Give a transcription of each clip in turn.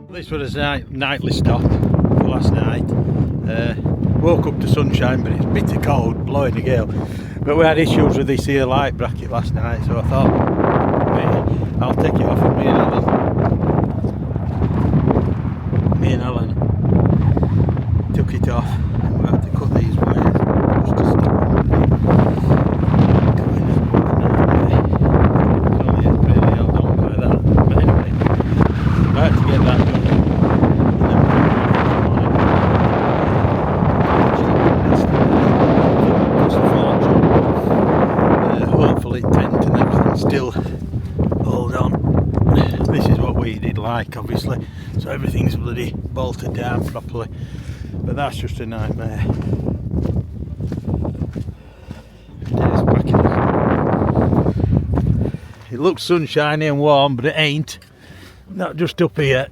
This was a nightly stop for last night. Woke up to sunshine, but it's bitter cold, blowing a gale. But we had issues with this here light bracket last night, so I thought, I'll take it off with me and Alan took it off, and we had to cut these wires just to stop them. It's only really held on by that. But anyway, I had to get that done. Hopefully tent and everything still hold on. This is what we did like, obviously, so everything's bloody bolted down properly, but that's just a nightmare. It looks sunshiny and warm, but it ain't. Not just up here.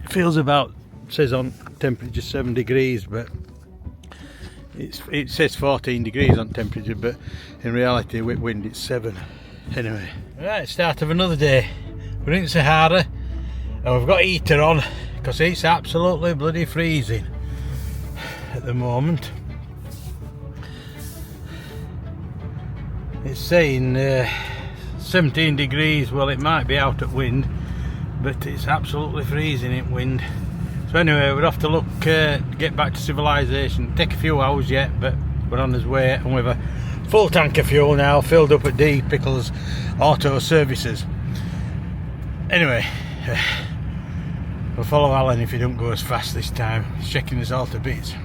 It feels about, says on temperature 7 degrees, but it says 14 degrees on temperature, but in reality with wind it's 7. Anyway, right, start of another day. We're in Sahara and we've got heater on because it's absolutely bloody freezing at the moment. It's saying 17 degrees. Well, it might be out at wind, but it's absolutely freezing in wind. So anyway, we're off to look, get back to civilization. Take a few hours yet, but we're on his way, and we've a full tank of fuel now, filled up at D Pickles Auto Services. Anyway, we'll follow Alan if he don't go as fast this time. He's checking us all to bits.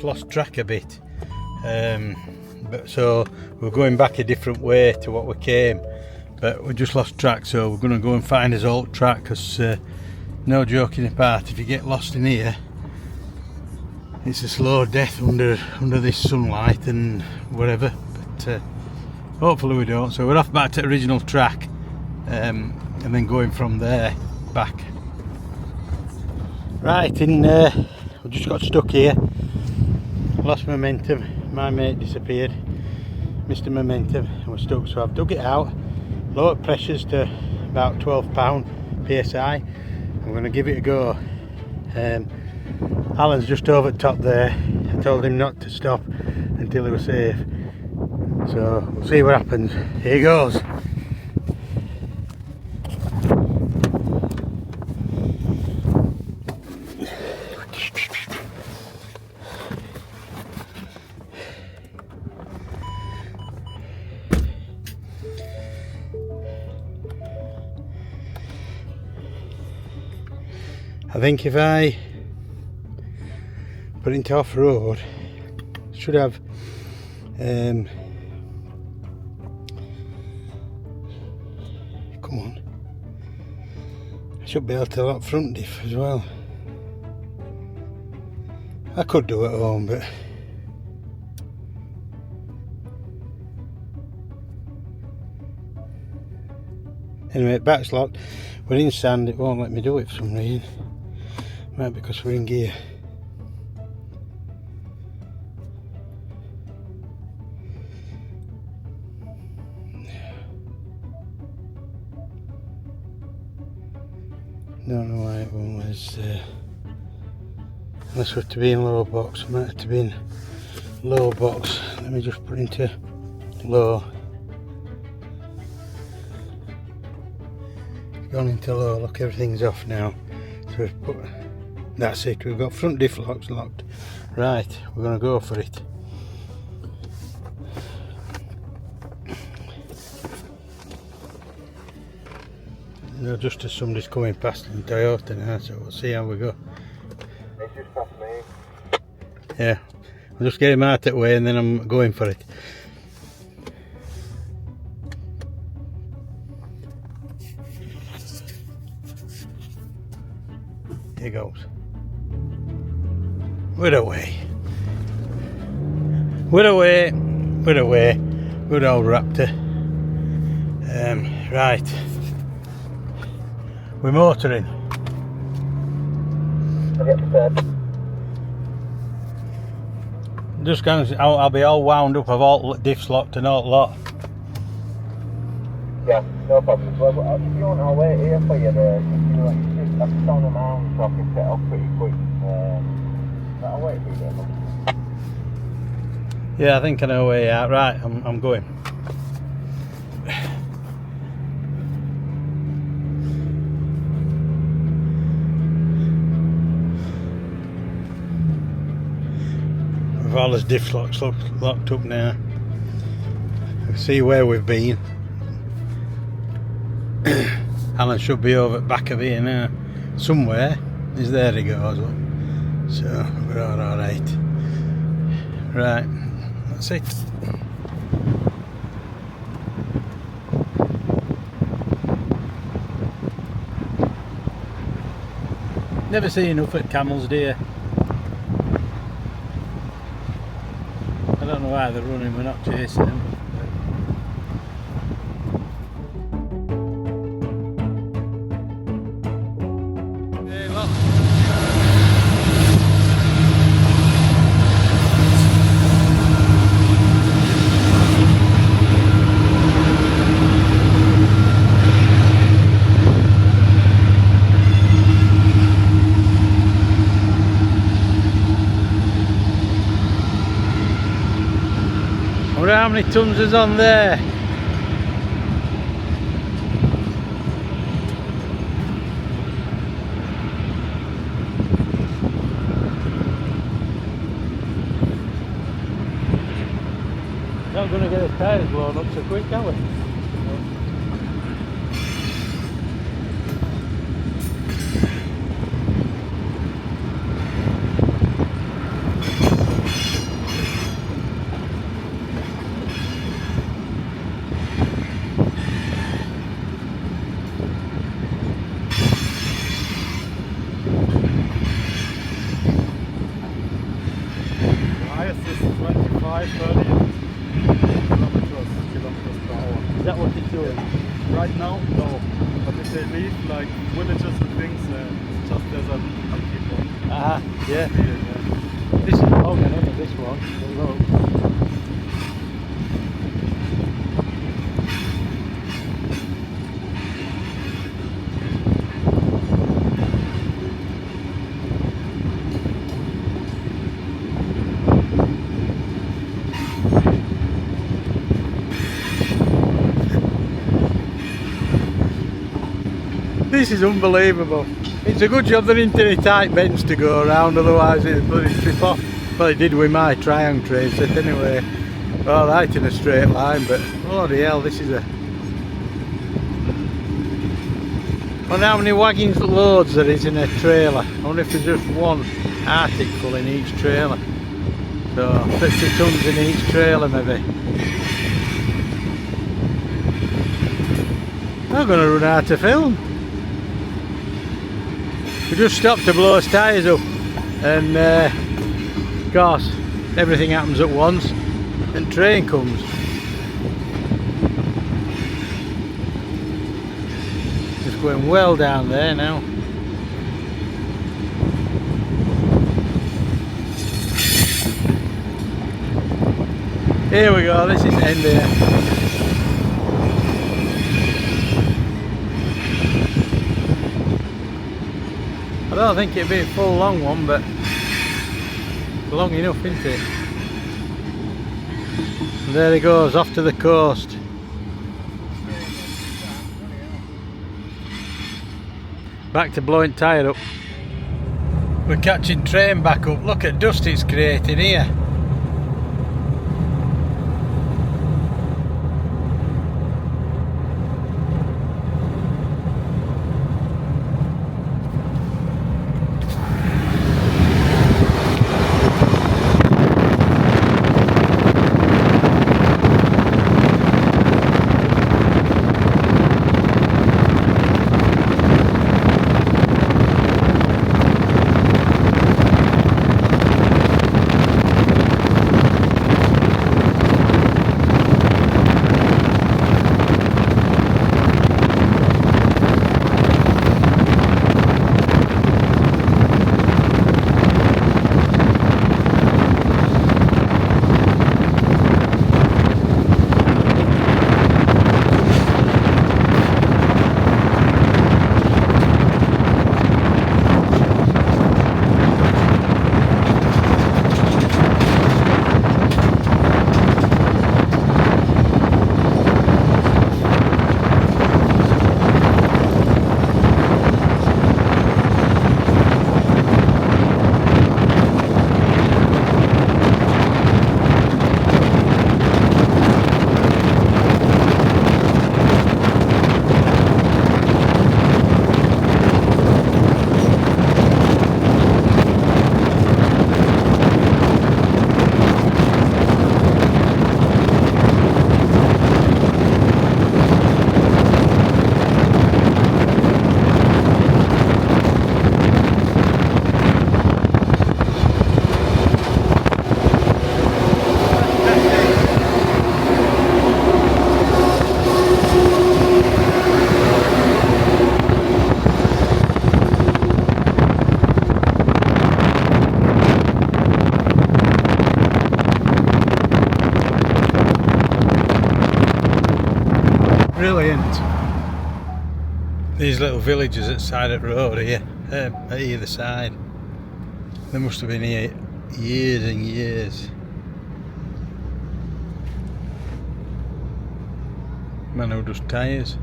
Lost track a bit, but so we're going back a different way to what we came, but we just lost track, so we're going to go and find his old track, because no joking apart, if you get lost in here it's a slow death under this sunlight and whatever, but hopefully we don't. So we're off back to original track, and then going from there back. Right, we just got stuck here. Lost momentum, my mate disappeared, Mr. Momentum, and we're stuck, so I've dug it out, lower pressures to about 12 pound psi. I'm going to give it a go. Alan's just over the top there. I told him not to stop until he was safe, so we'll see what happens. Here goes. I think if I put it into off-road, should have come on, I should be able to lock front diff as well. I could do it at home, but anyway, back's locked. We're in sand, it won't let me do it for some reason. Might because we're in gear. Don't know why it won't. Unless we're to be in low box. We might have to be in low box. Let me just put into low. It's gone into low. Look, everything's off now. So we've put. That's it, we've got front diff locks locked. Right, we're going to go for it. No, just as somebody's coming past in Toyota now, so we'll see how we go. It's just past me. Yeah, I'll just get him out that way and then I'm going for it. Here goes. We're away. We're away. We're away. Good old Raptor. Right. We're motoring. get prepared. Just going. I'll be all wound up. I've all diffs locked and all lot. Yeah, no problem. Well, if you want, I'll wait here for you. I've just on them arms so I can set off pretty quick. I'll wait for you. Yeah, I think I know where you're at. Right, I'm going. With all his diff locks locked up now. See where we've been. Alan should be over at back of here now. Somewhere. Is there he goes. Look. So we're alright. Right. That's it. Never see enough at camels, do you? I don't know why they're running, we're not chasing them. Hey, look. I wonder how many tons is on there. Not going to get the tyres blown up so quick, are we? Highest is 25, 30 kilometers per hour. Is that what it's doing? Right now, no. But if they leave like villages and things, it's just desert and people. Ah, yeah. Yeah. This is Logan, isn't it? This one. Look. This is unbelievable. It's a good job there ain't any tight bends to go around, otherwise it'd bloody trip off. Well, it did with my triangle train set anyway. Alright in a straight line, but bloody hell, this is a... I wonder how many wagons loads there is in a trailer. I wonder if there's just one Arctic full in each trailer. So 50 tons in each trailer maybe. I'm going to run out of film. We just stopped to blow his tyres up, and of course everything happens at once and train comes. Just going well down there now. Here we go, this is the end here. I don't think it'd be a full long one, but long enough, isn't it? And there he goes, off to the coast. Back to blowing tyre up. We're catching train back up. Look at dust it's created here. Brilliant. These little villages at the side of the road here, at either side. They must have been here years and years. Man who does tyres.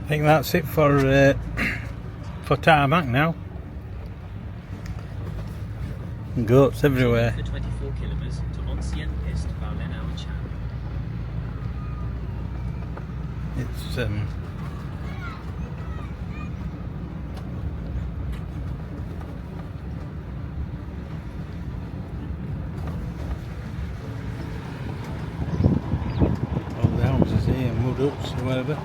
I think that's it for tarmac now. Goats everywhere. The 24 kilometers to Ancien Piste Baulenau Chan. It's all the houses here, mud huts or whatever.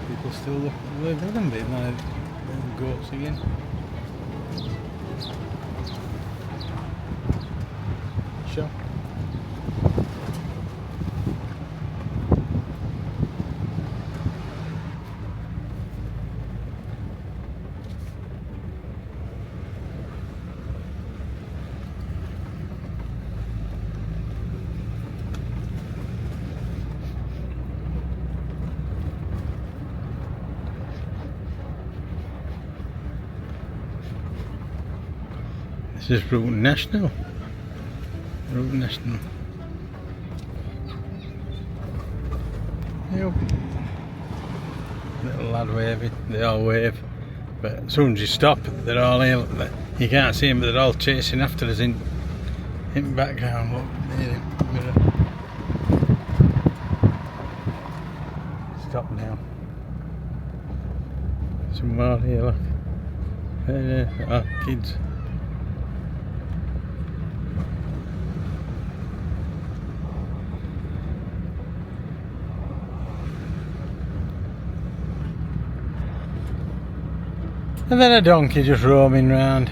People still live in them, but now goats again. Sure. This is Route National. Route National. Yep. Little lad waving, they all wave. But as soon as you stop, they're all here. You can't see them, but they're all chasing after us in background. Look, there, mirror. Stop now. Some more here, look. There, kids. And then a donkey just roaming round.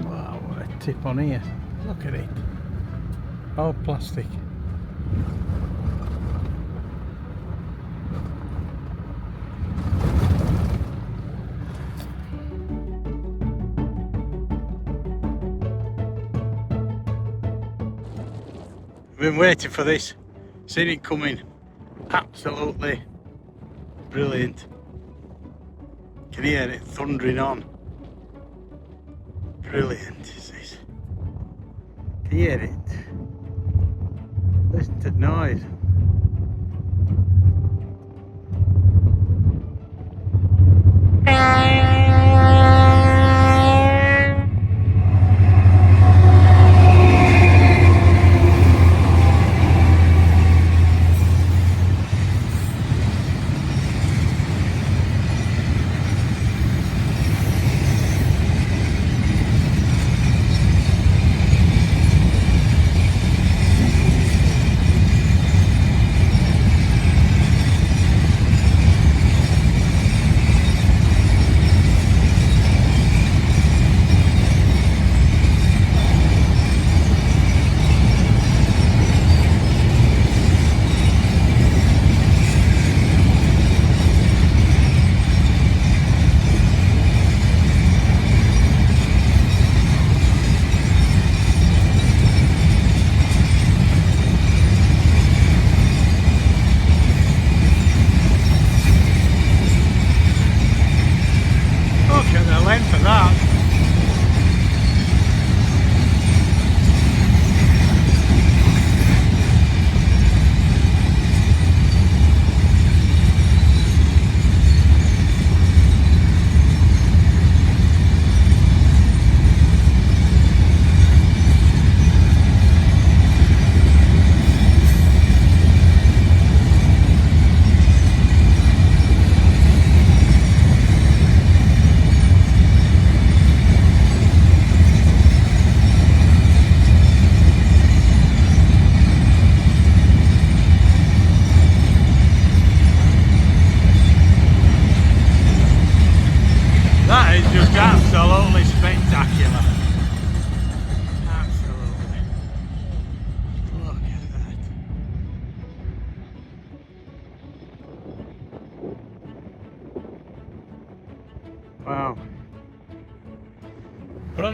Wow, what a tip on here. Look at it. All plastic. Been waiting for this, seen it coming, absolutely brilliant. Can hear it thundering on. Brilliant is this. Can you hear it? Listen to the noise.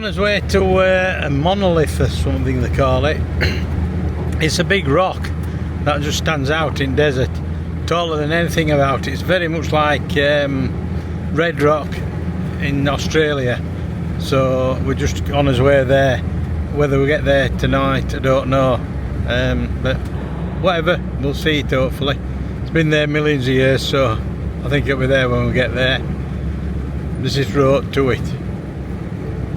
on his way to a monolith or something they call it. It's a big rock that just stands out in desert, taller than anything about it. It's very much like Red Rock in Australia. So we're just on his way there. Whether we get there tonight, I don't know. But whatever, we'll see it hopefully. It's been there millions of years, so I think it'll be there when we get there. This is road to it.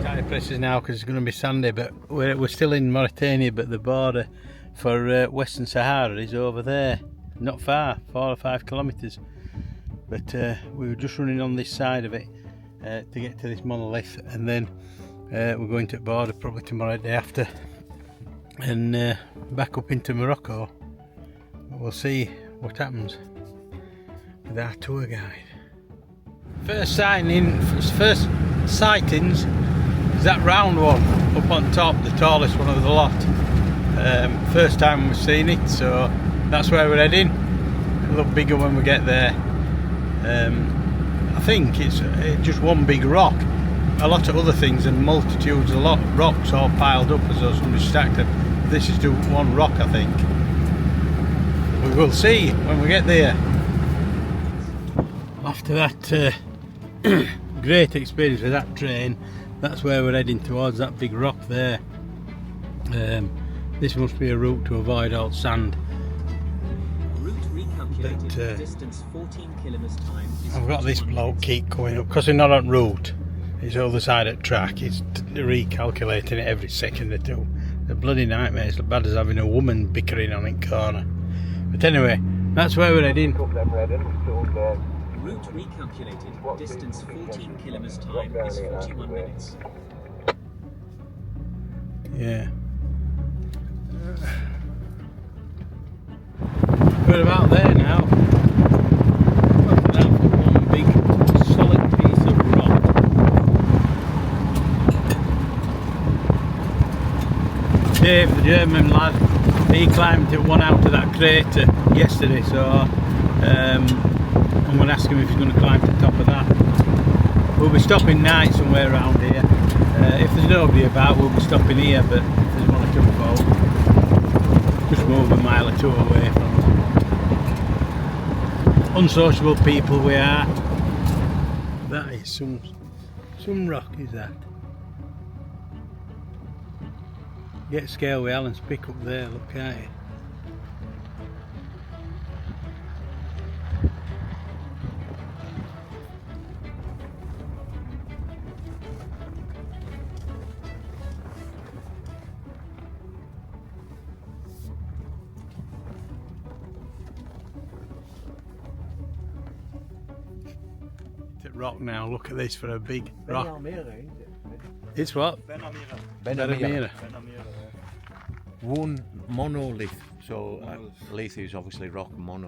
Tight places now because it's going to be sandy, but we're still in Mauritania, but the border for Western Sahara is over there, not far, 4 or 5 kilometres. But we were just running on this side of it to get to this monolith, and then we're going to the border probably tomorrow, day after, and back up into Morocco. We'll see what happens with our tour guide. First sightings is that round one up on top, the tallest one of the lot. First time we've seen it, so that's where we're heading. It'll look bigger when we get there. I think it's just one big rock. A lot of other things and multitudes, a lot of rocks all piled up as though somebody stacked them. This is just one rock, I think. We will see when we get there. After that great experience with that train, that's where we're heading towards, that big rock there. This must be a route to avoid all sand. Route recalculated. Distance 14 kilometers time. I've got this bloke keep coming up because we're not on route. He's the other side of the track. He's recalculating it every second or two. The bloody nightmare. It's as bad as having a woman bickering on it corner. But anyway, that's where we're heading. Route recalculated. Distance 14 kilometers time is 41 minutes. Yeah. We're about there now. What's that for one big solid piece of rock? Dave, the German lad, he climbed one out of that crater yesterday, so I'm going to ask him if he's going to climb to the top of that. We'll be stopping night somewhere around here. If there's nobody about, we'll be stopping here, but if there's one or two folk, just move a mile or two away from them. Unsociable people we are. That is some rock, is that? Get scale with Alan's pick up there, look at it. Rock now, look at this for a big rock. It's what? Benamira. One monolith. So lith is obviously rock, one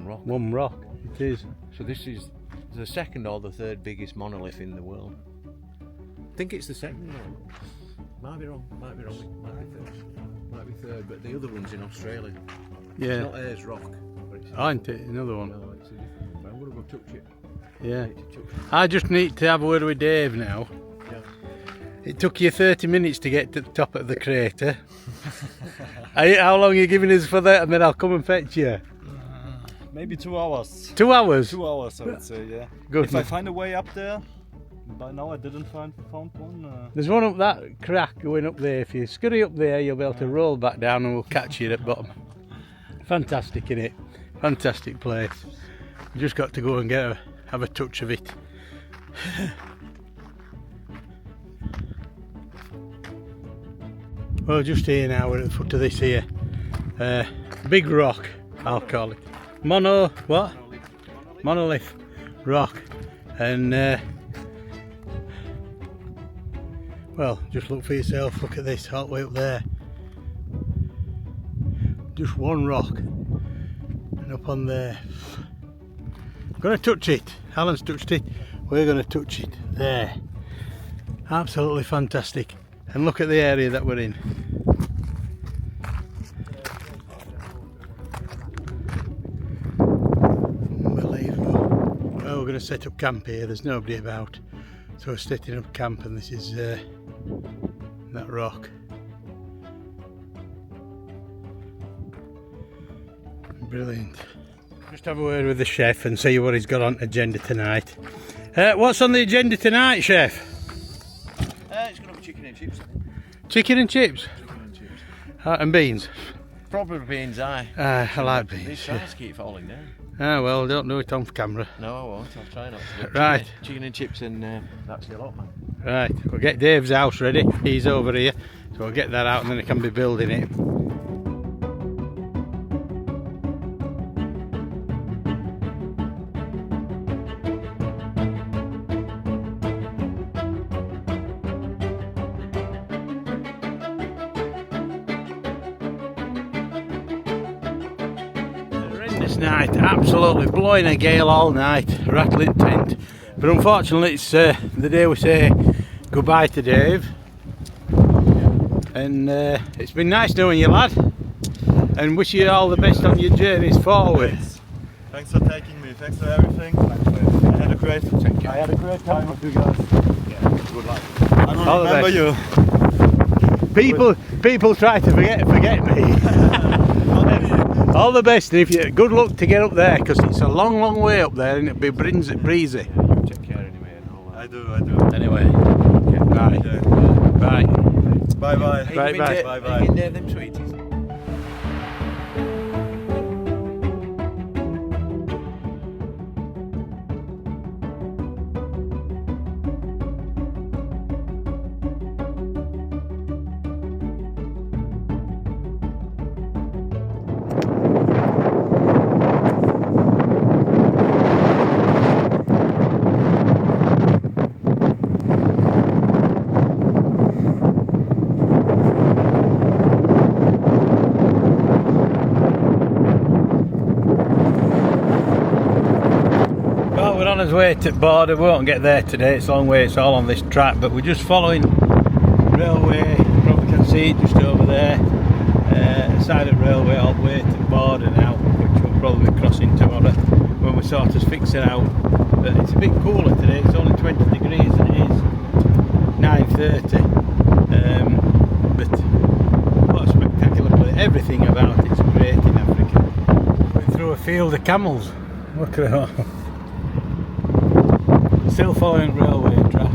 rock. One rock, it is. So this is the second or the third biggest monolith in the world. I think it's the second one. Might be wrong, might be third, but the other one's in Australia. Yeah. It's not Ayers Rock. Ain't it? Another one. No, it's a different one. I'm going to go touch it. Yeah. I just need to have a word with Dave now. Yeah. It took you 30 minutes to get to the top of the crater. How long are you giving us for that, and then I'll come and fetch you? Maybe 2 hours. 2 hours? 2 hours, I would say, yeah. Good. If I find a way up there, by now I didn't found one. There's one up that crack going up there. If you scurry up there, you'll be able to roll back down and we'll catch you at the bottom. Fantastic, innit? Fantastic place. You just got to go and have a touch of it. Well, just here now, we're at the foot of this here. Big rock, I'll call it. Monolith rock. And well, just look for yourself, look at this, all the way up there. Just one rock. And up on there. I'm going to touch it. Alan's touched it. We're going to touch it. There. Absolutely fantastic. And look at the area that we're in. Unbelievable. Well, we're going to set up camp here. There's nobody about. So we're setting up camp, and this is That rock. Brilliant. Just have a word with the chef and see what he's got on agenda tonight. What's on the agenda tonight, chef? It's going to be chicken and chips, I think. Chicken and chips? Chicken and chips. And beans? Probably beans, aye. I like These beans. stars keep falling down. Well, don't do it on camera. No, I won't. I'll try not to. Right. Chicken and chips and that's the lot, man. Right, we'll get Dave's house ready. He's over here. So we'll get that out and then I can be building it. Horrendous night, absolutely blowing a gale all night, rattling tent. But unfortunately it's the day we say goodbye to Dave. And it's been nice knowing you, lad. And wish you all the best on your journeys forward. Thanks for taking me. Thanks for everything. I had a great time with you guys. Yeah, good luck. I don't All the remember best. you. People try to forget me. All the best, and if you good luck to get up there, because it's a long way up there and it'll be breezy. Take care anyway. And all that. I do. Anyway, bye. Okay. Bye. Bye. Bye. Bye. Them sweeties. His way to border. We won't get there today, it's a long way, it's all on this track, but we're just following railway. You probably can see it just over there, side of railway all the way to the border now, which we'll probably be crossing tomorrow when we sort of fix it out. But it's a bit cooler today, it's only 20 degrees and it is 9:30, but what a spectacular place. Everything about it's great in Africa. We're through a field of camels, look at it all. Still following railway track.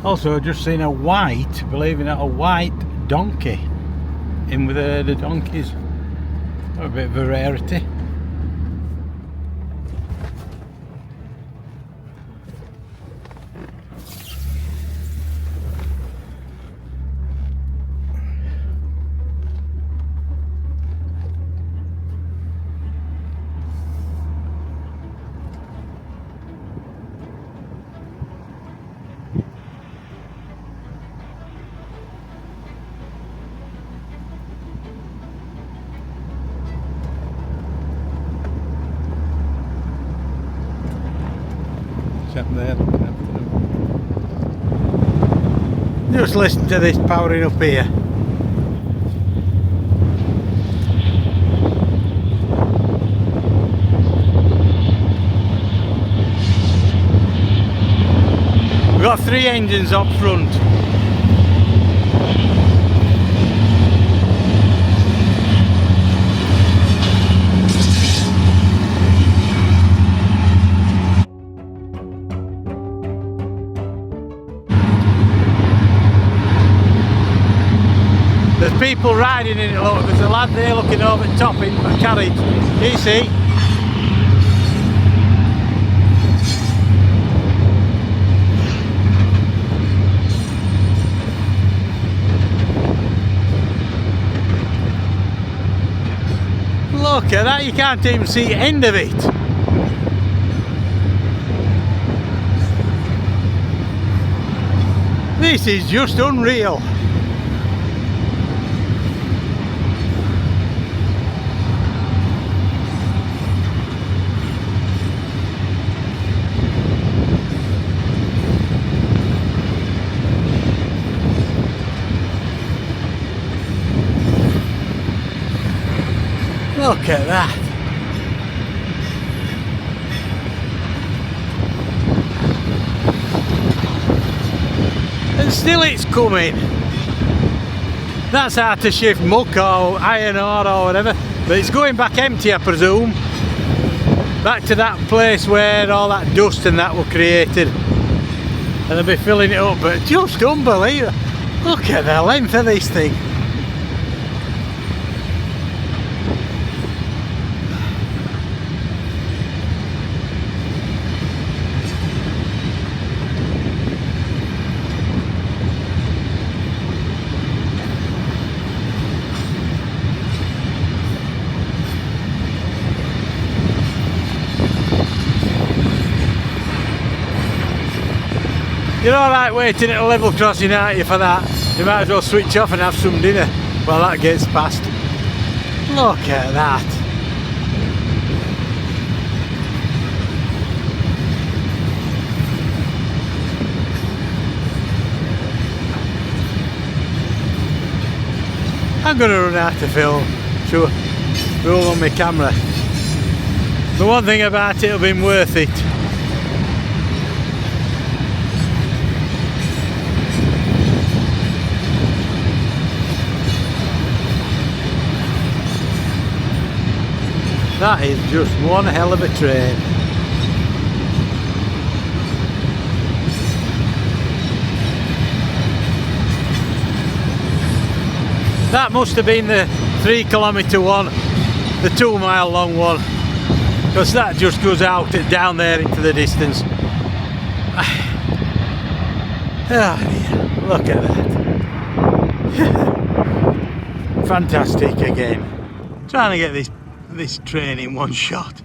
Also, I've just seen a white, believe it or not, a white donkey in with the donkeys. A bit of a rarity. Up there looking after them. Just listen to this powering up here. We've got 3 engines up front. There's people riding in it, look, there's a lad there looking over the top in a carriage. You see? Look at that, you can't even see the end of it. This is just unreal. Look at that. And still it's coming. That's how to shift muck or iron ore or whatever. But it's going back empty, I presume. Back to that place where all that dust and that were created. And they'll be filling it up, but just unbelievable. Look at the length of this thing. You're alright waiting at a level crossing, aren't you, for that? You might as well switch off and have some dinner while that gets past. Look at that. I'm going to run out of film, sure, roll on my camera. But one thing about it, it'll be worth it. That is just one hell of a train. That must have been the 3 kilometre one, the 2 mile long one, because that just goes out down there into the distance. Oh dear, look at that. Fantastic again. Trying to get this train in one shot.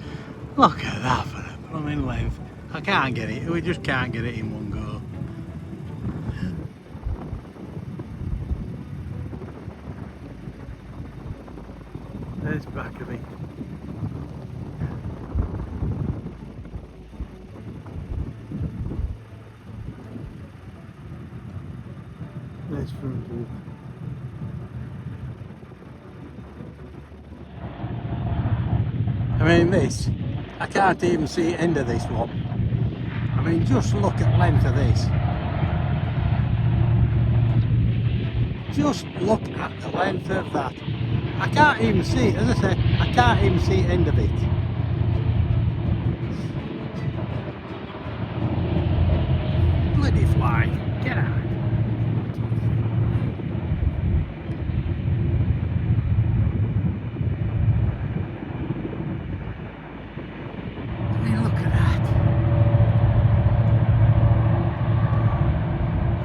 Look at that for a blooming length. I can't get it, we just can't get it in one go. There's back of it. There's front of it. I mean this, I can't even see the end of this one. I mean just look at the length of this. Just look at the length of that. I can't even see, as I said, I can't even see the end of it. Bloody fly, get out.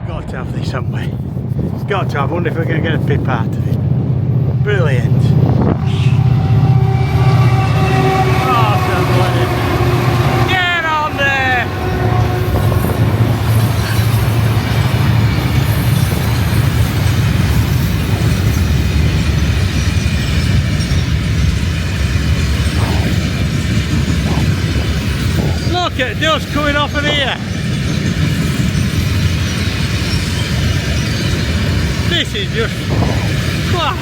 Got to have this, haven't we? It's got to have. I wonder if we're going to get a pip out of it. Brilliant. Awesome, bloody. Get on there! Look at dust coming off of here. This is just, wow.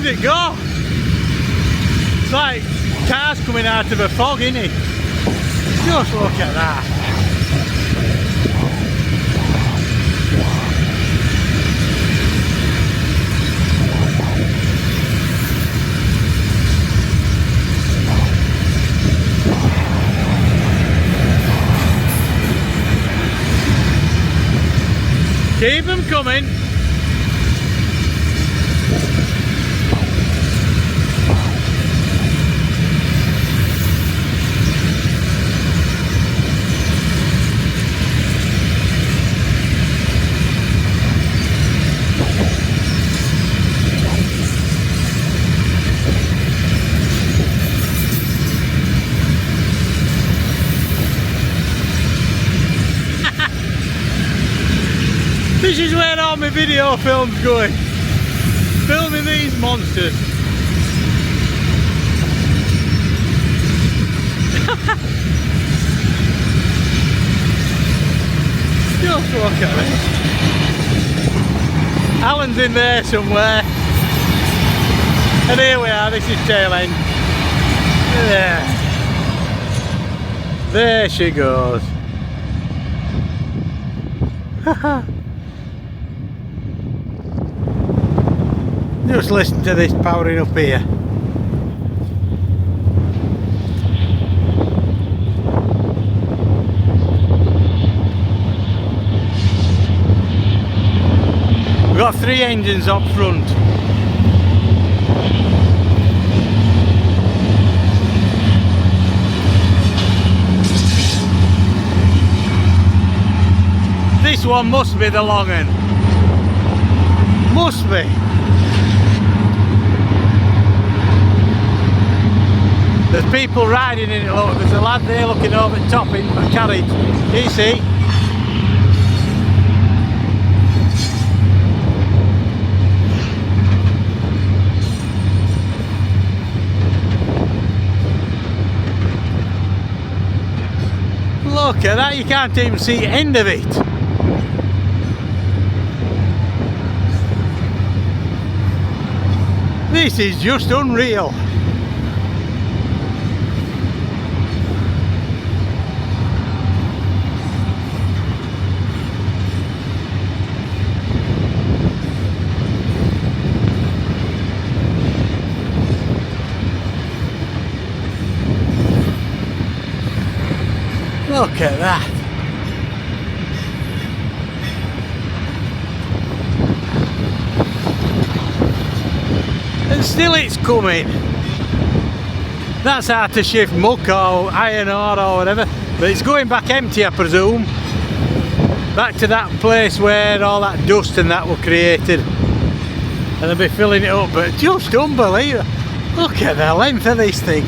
It go? It's like cars coming out of a fog, isn't it? Just look at that. Keep them coming. This is where all my video film's going. Filming these monsters. Just look at it. Alan's in there somewhere. And here we are, this is tail end. There. There she goes. Just listen to this powering up here. We've got 3 engines up front. This one must be the long one. Must be. There's people riding in it, look, there's a lad there looking over the top in a carriage. You see? Look at that, you can't even see the end of it. This is just unreal. Look at that. And still it's coming. That's how to shift muck or iron ore or whatever. But it's going back empty, I presume. Back to that place where all that dust and that were created. And they'll be filling it up, but just unbelievable. Look at the length of this thing.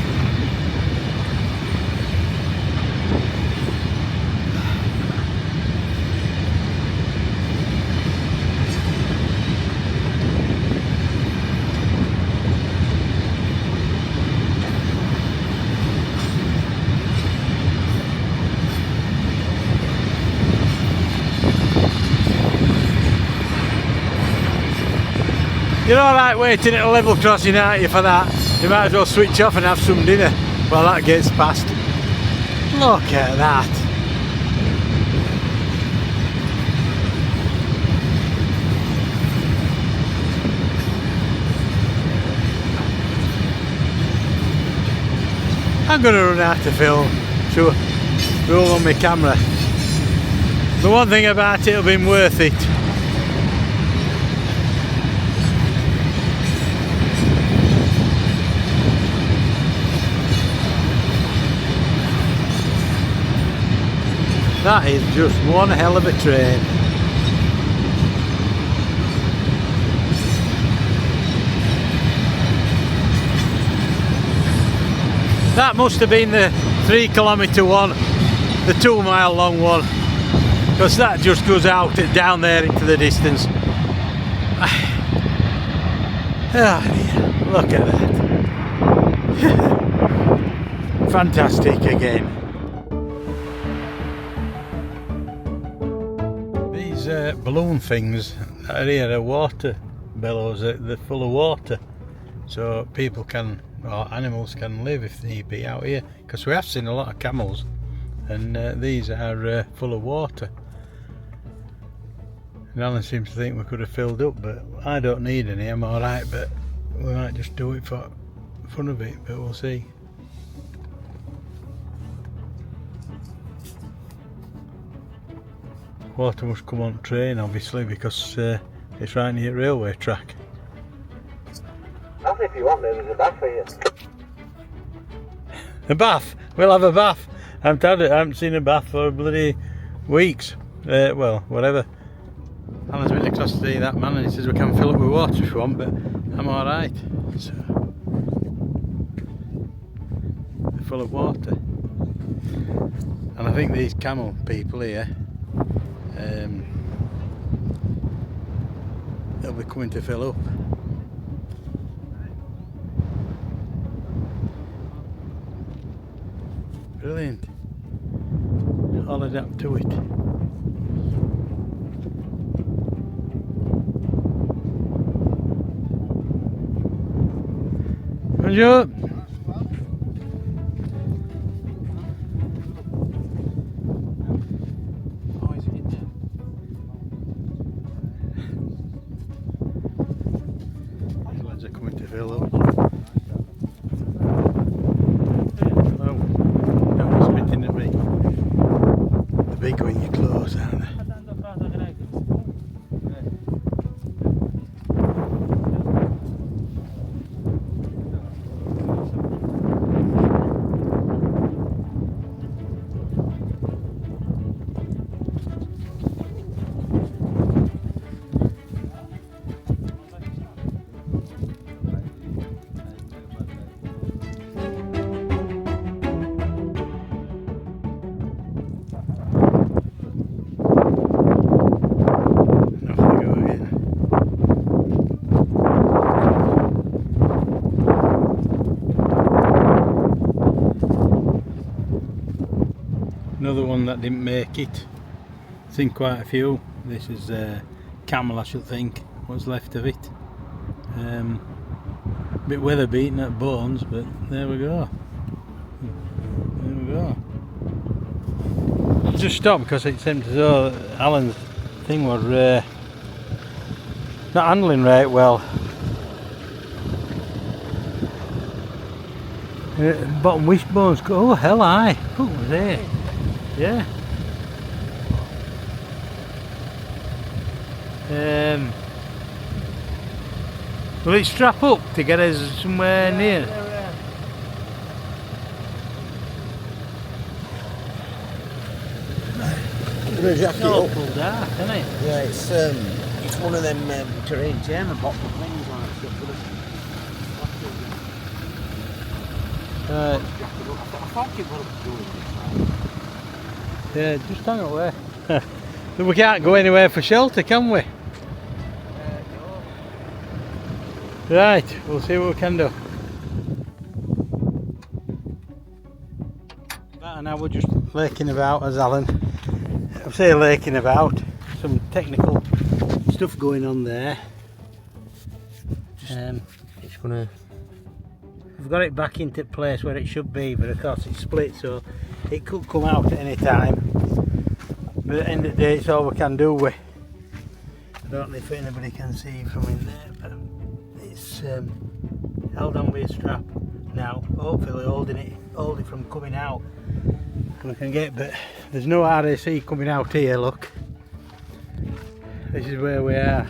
You're alright waiting at a level crossing, aren't you, for that? You might as well switch off and have some dinner while that gets past. Look at that. I'm going to run out of film to roll on my camera. The one thing about it, it'll be worth it. That is just one hell of a train. That must have been the 3 kilometre one, the 2 mile long one, because that just goes out down there into the distance. Oh dear, look at that. Fantastic again. Balloon things that are here are water bellows, they're full of water, so people can, or animals can live if need be out here, because we have seen a lot of camels and these are full of water. And Alan seems to think we could have filled up, but I don't need any, I'm alright, but we might just do it for fun of it, but we'll see. Water must come on train, obviously, because it's right near the railway track. Ask if you want, there's a bath for you. A bath? We'll have a bath. I haven't seen a bath for bloody weeks. Well, whatever. Alan's been across to see that man and he says we can fill it with water if you want, but I'm alright. So, they're full of water. And I think these camel people here, they'll be coming to fill up. Brilliant. I'll adapt to it. Bonjour. Oh, is it in there? These lads are coming to fill up. Oh, that was spitting at me. The big when you're close, aren't they? Another one that didn't make it. Seen quite a few. This is camel, I should think, what's left of it. A bit weather beaten at bones, but there we go. There we go. Just stopped because it seemed as though Alan's thing was not handling right well. Bottom wishbones go, oh hell aye, what was it? Yeah. Will it strap up to get us somewhere near? It's all pulled out, isn't it? Yeah, it's one of them terrain chairman bottom things like Right. I thought it was doing this. Yeah, just hang away. We can't go anywhere for shelter, can we? Right, we'll see what we can do. About an hour just laking about, as Alan. I say laking about. Some technical stuff going on there. It's gonna. We've got it back into place where it should be, but of course it's split, so it could come out at any time. But at the end of the day, it's all we can do with. I don't know if anybody can see from in there, but it's held on with a strap now, hopefully hold it from coming out. We can get, but there's no RAC coming out here, look. This is where we are.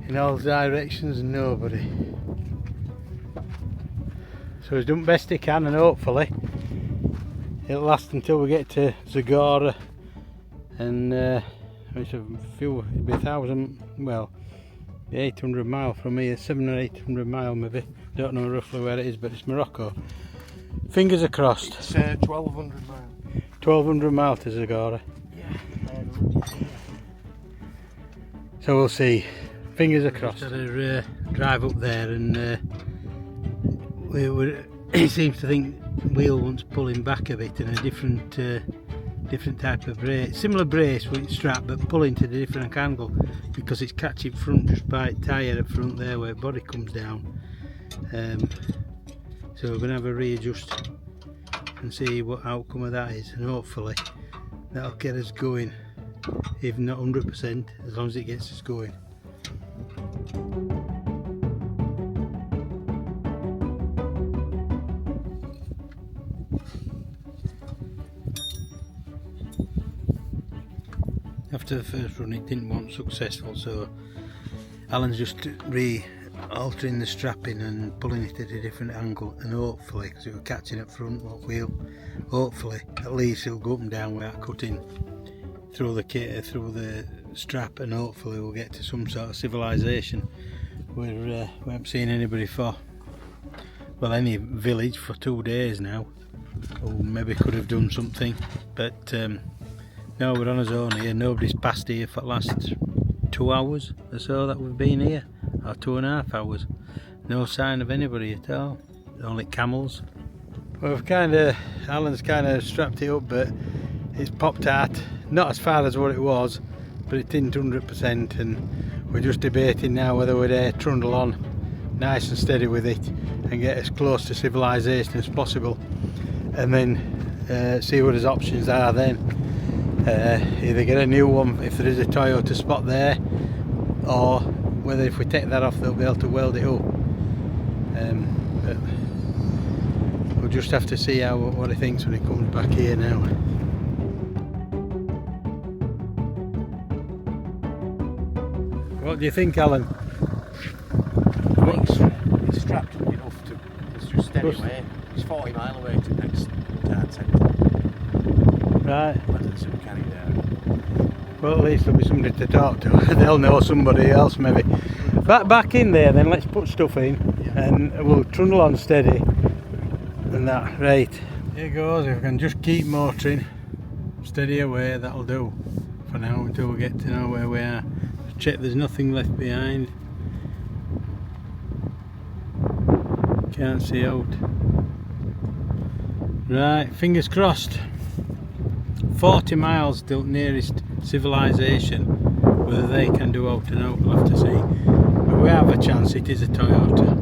In all directions and nobody. So he's done best he can, and hopefully it'll last until we get to Zagora, and it's a few, it'll be 1,000, well, 800 mile from here, 700 or 800 mile maybe, don't know roughly where it is, but it's Morocco. Fingers are crossed. It's 1,200 miles. 1,200 mile to Zagora. Yeah. So we'll see. Fingers are crossed. Just had a drive up there, and he seems to think wheel wants pulling back a bit, and a different type of brace, similar brace with strap, but pulling to the different angle because it's catching front just by tyre at front there where body comes down. So we're going to have a readjust and see what outcome of that is, and hopefully that'll get us going, if not 100%, as long as it gets us going. After the first run it didn't want successful, so Alan's just altering the strapping and pulling it at a different angle, and hopefully, because it was catching up front what wheel, hopefully at least it'll go up and down without cutting through the kit, through the strap, and hopefully we'll get to some sort of civilization where we haven't seen anybody for, well, any village for 2 days now, or maybe could have done something, but no, we're on our own here. Nobody's passed here for the last 2 hours or so that we've been here, or 2.5 hours. No sign of anybody at all, only camels. Well, Alan's kind of strapped it up, but it's popped out, not as far as what it was, but it didn't 100%, and we're just debating now whether we'd trundle on nice and steady with it and get as close to civilization as possible, and then see what his options are then. Either get a new one if there is a Toyota spot there, or whether if we take that off they'll be able to weld it up. But we'll just have to see what he thinks when he comes back here now. What do you think, Alan? It's strapped up enough to, it's just steady away. It's 40 mile away to the next town centre. Right. There's a mechanic there. Well, at least there'll be somebody to talk to. They'll know somebody else maybe. Back in there then, let's put stuff in, and we'll trundle on steady and that. Right, here goes. If we can just keep motoring steady away, that'll do for now until we get to know where we are. Check there's nothing left behind. Can't see out. Right, fingers crossed. 40 miles till nearest civilization. Whether they can do out and out, we'll have to see. But we have a chance. It is a Toyota.